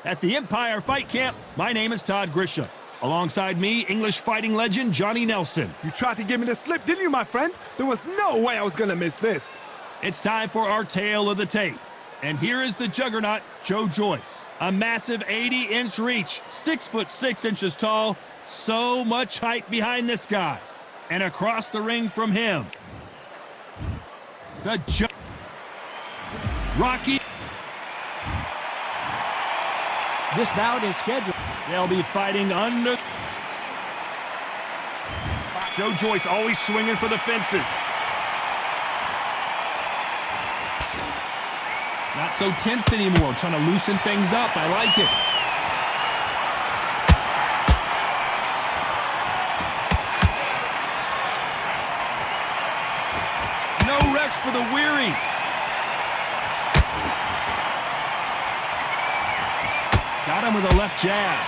At the Empire Fight Camp, my name is Todd Grisham. Alongside me, English fighting legend Johnny Nelson. You tried to give me the slip, didn't you, my friend? There was no way I was gonna miss this. It's time for our tale of the tape. And here is the juggernaut, Joe Joyce. A massive 80-inch reach, 6'6" tall. So much height behind this guy. And across the ring from him, Rocky. This bout is scheduled. They'll be fighting under. Joe Joyce always swinging for the fences. Not so tense anymore, trying to loosen things up. I like it. No rest for the weary. Got him with a left jab.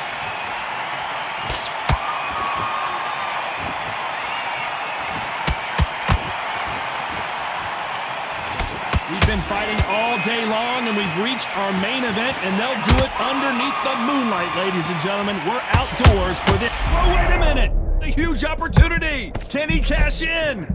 We've been fighting all day long, and we've reached our main event, and they'll do it underneath the moonlight, ladies and gentlemen. We're outdoors for this. Oh, wait a minute! A huge opportunity! Can he cash in?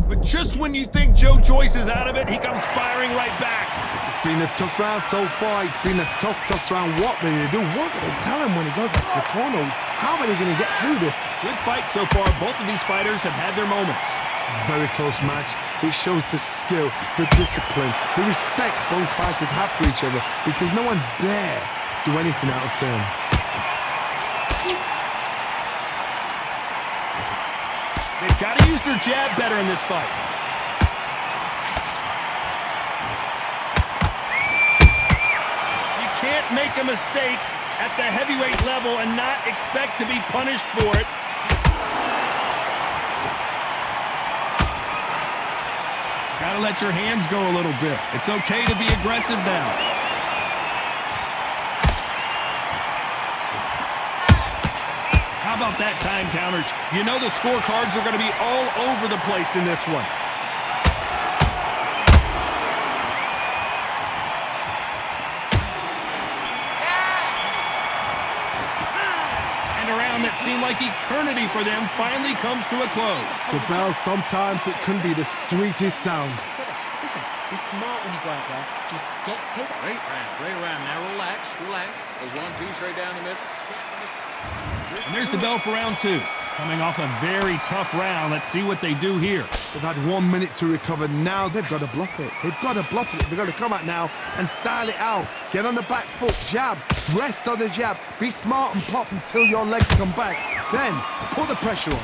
But just when you think Joe Joyce is out of it, he comes firing right back. It's been a tough round so far. It's been a tough round. What are they gonna do? What are they tell him when he goes back to the corner? How are they gonna get through this? Good fight so far. Both of these fighters have had their moments. Very close match. It shows the skill, the discipline, the respect both fighters have for each other, because no one dare do anything out of turn. They've got to use their jab better in this fight. You can't make a mistake at the heavyweight level and not expect to be punished for it. Gotta let your hands go a little bit. It's okay to be aggressive now. How about that time counters? You know the scorecards are going to be all over the place in this one. And a round that seemed like eternity for them finally comes to a close. The bell, sometimes it can be the sweetest sound. Listen, be smart when you go out there. Just take it. Great round. Now relax. There's 1, 2 straight down the middle. And there's the bell for round 2. Coming off a very tough round. Let's see what they do here. They've had 1 minute to recover. Now they've got to bluff it. They've got to come out now and style it out. Get on the back foot, jab, rest on the jab. Be smart and pop until your legs come back. Then put the pressure on.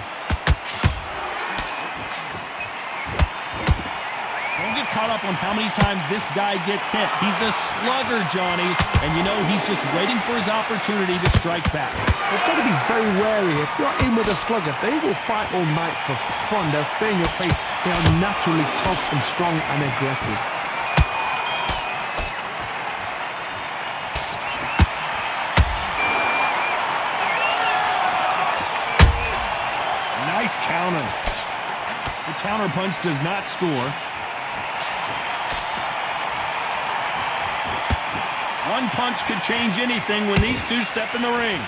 Don't get caught up on how many times this guy gets hit. He's a slugger, Johnny, and you know he's just waiting for his opportunity to strike back. They've got to be very wary. If you're in with a slugger, they will fight all night for fun. They'll stay in your face. They are naturally tough and strong and aggressive. Nice counter. The counter punch does not score. One punch could change anything when these two step in the ring.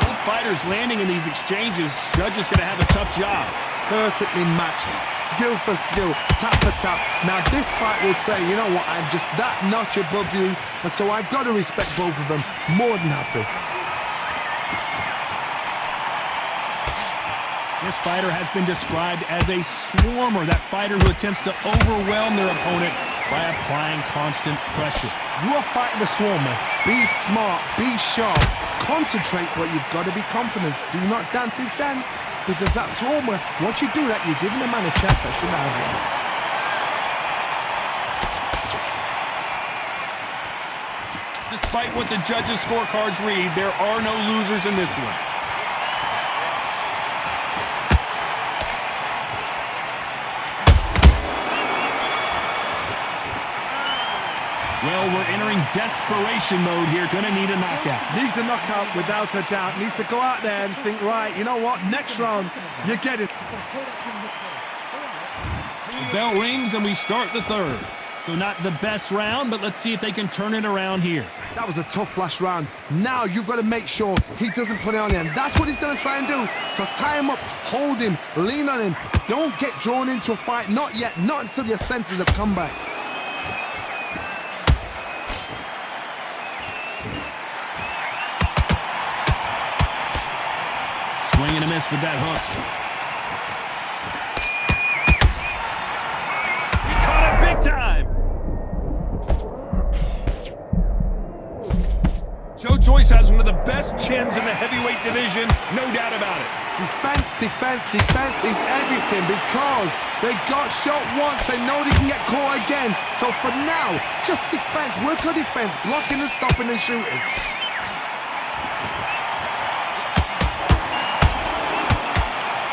Both fighters landing in these exchanges. Judge is going to have a tough job. Perfectly matched, skill for skill, tap for tap. Now this fight will say, you know what, I'm just that notch above you, and so I've got to respect both of them. More than happy. This fighter has been described as a swarmer, that fighter who attempts to overwhelm their opponent by applying constant pressure. You are fighting the swarmer. Be smart, be sharp, concentrate, but you've got to be confident. Do not dance his dance, because that swarmer, once you do that, you're giving a man a chance that shouldn't have one. Despite what the judges' scorecards read, there are no losers in this one. Well, we're entering desperation mode here. Gonna need a knockout. Needs a knockout without a doubt. Needs to go out there and think, right, you know what? Next round, you get it. The bell rings and we start the third. So not the best round, but let's see if they can turn it around here. That was a tough last round. Now you've got to make sure he doesn't put it on him. That's what he's going to try and do. So tie him up, hold him, lean on him. Don't get drawn into a fight. Not yet. Not until your senses have come back. Swing and a miss with that hook. Big time! Joe Joyce has one of the best chins in the heavyweight division, no doubt about it. Defense, defense, defense is everything because they got shot once. They know they can get caught again. So for now, just defense, work on defense, blocking and stopping and shooting.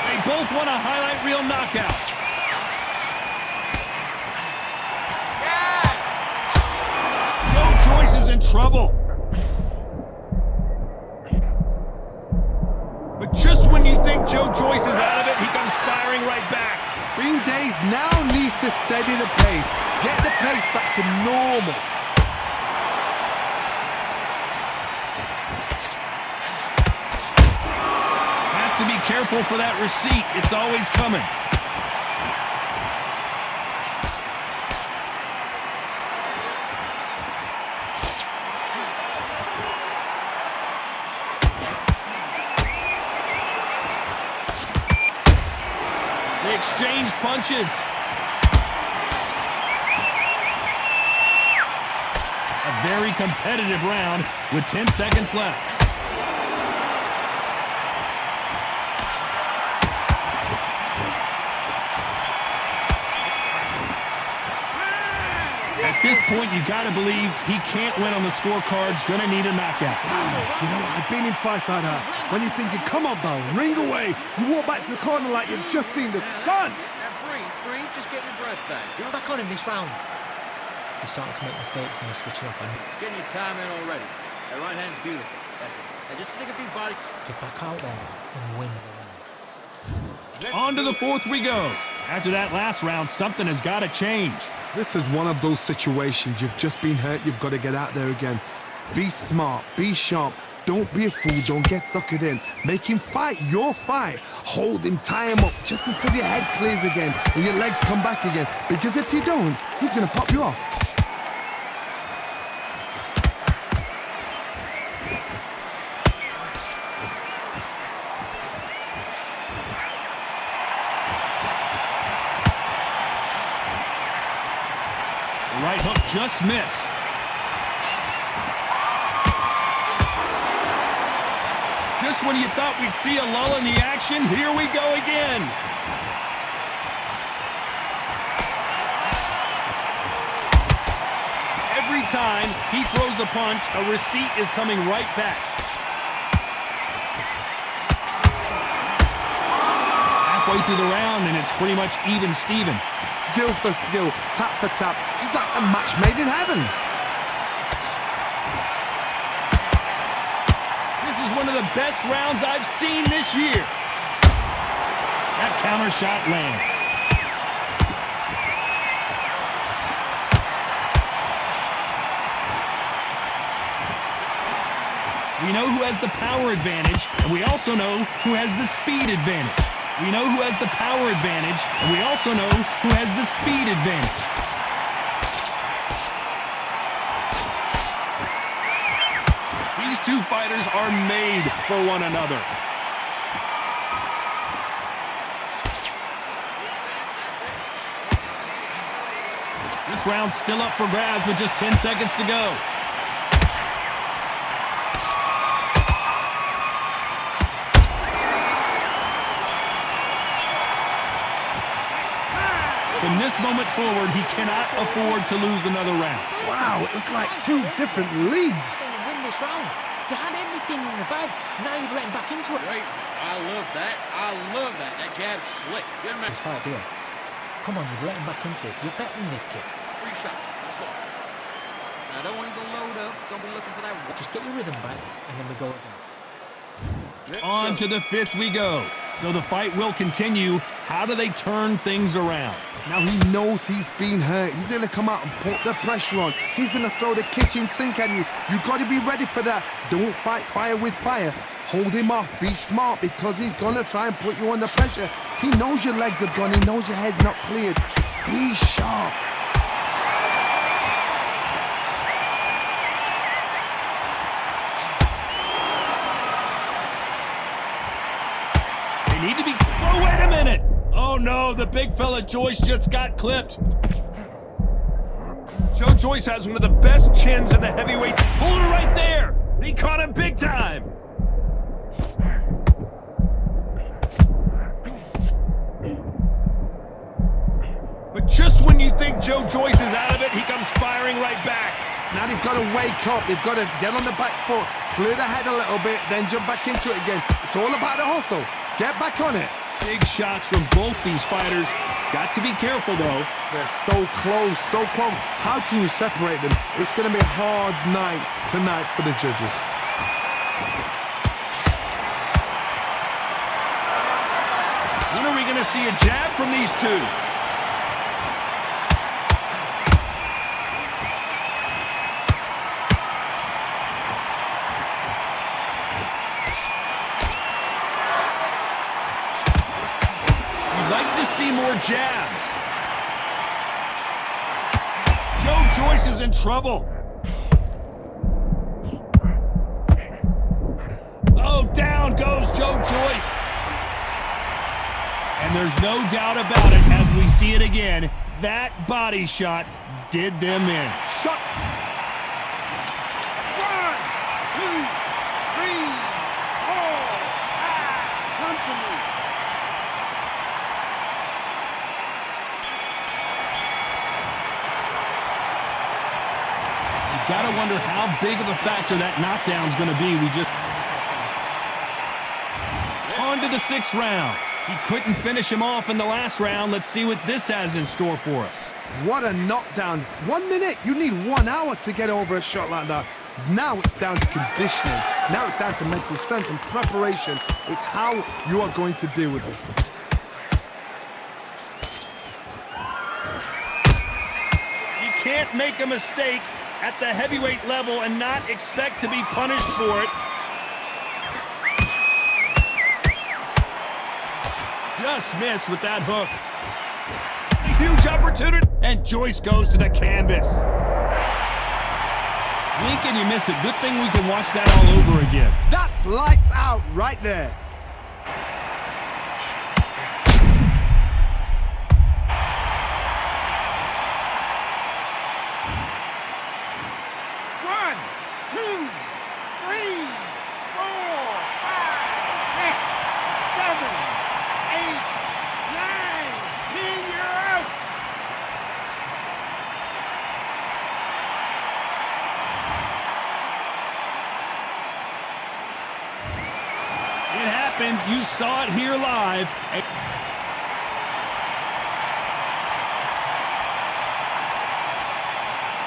They both want a highlight reel knockout. Joyce is in trouble. But just when you think Joe Joyce is out of it, he comes firing right back. Bean Days now needs to steady the pace. Get the pace back to normal. Has to be careful for that receipt. It's always coming. Exchange punches. A very competitive round with 10 seconds left. At this point, you got to believe he can't win on the scorecards. Gonna need a knockout. You know what? I've been in fights like that. When you're thinking, come on, Bell, ring away. You walk back to the corner like you've just seen the sun. Now breathe, just get your breath back. Get back on him this round. He's starting to make mistakes and he's switching off. Getting your time in already. That right hand's beautiful. That's it. Now just stick a few body. Get back out there and win the round. On to the fourth we go. After that last round, something has got to change. This is one of those situations. You've just been hurt. You've got to get out there again. Be smart. Be sharp. Don't be a fool. Don't get suckered in. Make him fight your fight. Hold him, tie him up just until your head clears again and your legs come back again. Because if you don't, he's going to pop you off. Right hook just missed. Just when you thought we'd see a lull in the action, here we go again. Every time he throws a punch, a receipt is coming right back. Halfway through the round, and it's pretty much even Steven. Skill for skill, tap for tap, just like a match made in heaven. This is one of the best rounds I've seen this year. That counter shot lands. We know who has the power advantage, and we also know who has the speed advantage. We know who has the power advantage, and we also know who has the speed advantage. These two fighters are made for one another. This round's still up for grabs with just 10 seconds to go. From this moment forward, he cannot afford to lose another round. Wow, it was like two different leagues. Win this round. You had everything in the bag. Now you've let him back into it. Great. I love that. I love that. That jab's slick. Good man. This fight here. Come on, you've let him back into this. You're betting this kid. 3 shots. That's what. I don't want you to load up. Don't be looking for that. Just get your rhythm back, and then we go again. On to the 5th we go. So the fight will continue. How do they turn things around? Now he knows he's been hurt. He's going to come out and put the pressure on. He's going to throw the kitchen sink at you. You've got to be ready for that. Don't fight fire with fire. Hold him off. Be smart because he's going to try and put you under pressure. He knows your legs are gone. He knows your head's not cleared. Be sharp. Need to be. Oh, wait a minute! Oh no, the big fella Joyce just got clipped. Joe Joyce has one of the best chins in the heavyweight. Hold it right there! He caught him big time! But just when you think Joe Joyce is out of it, he comes firing right back. Now they've got to wake up. They've got to get on the back foot, clear the head a little bit, then jump back into it again. It's all about the hustle. Get back on it. Big shots from both these fighters. Got to be careful, though. They're so close, so close. How can you separate them? It's going to be a hard night tonight for the judges. When are we going to see a jab from these two? See more jabs. Joe Joyce is in trouble. Oh, down goes Joe Joyce. And there's no doubt about it, as we see it again, that body shot did them in. Shot. 1, 2, 3, 4, 5. Come to me. Gotta wonder how big of a factor that knockdown's gonna be. We just... On to the 6th round. He couldn't finish him off in the last round. Let's see what this has in store for us. What a knockdown. 1 minute. You need 1 hour to get over a shot like that. Now it's down to conditioning. Now it's down to mental strength and preparation. It's how you are going to deal with this. You can't make a mistake at the heavyweight level and not expect to be punished for it. Just missed with that hook. A huge opportunity, and Joyce goes to the canvas. Blink and you miss it. Good thing we can watch that all over again. That's lights out right there. You saw it here live.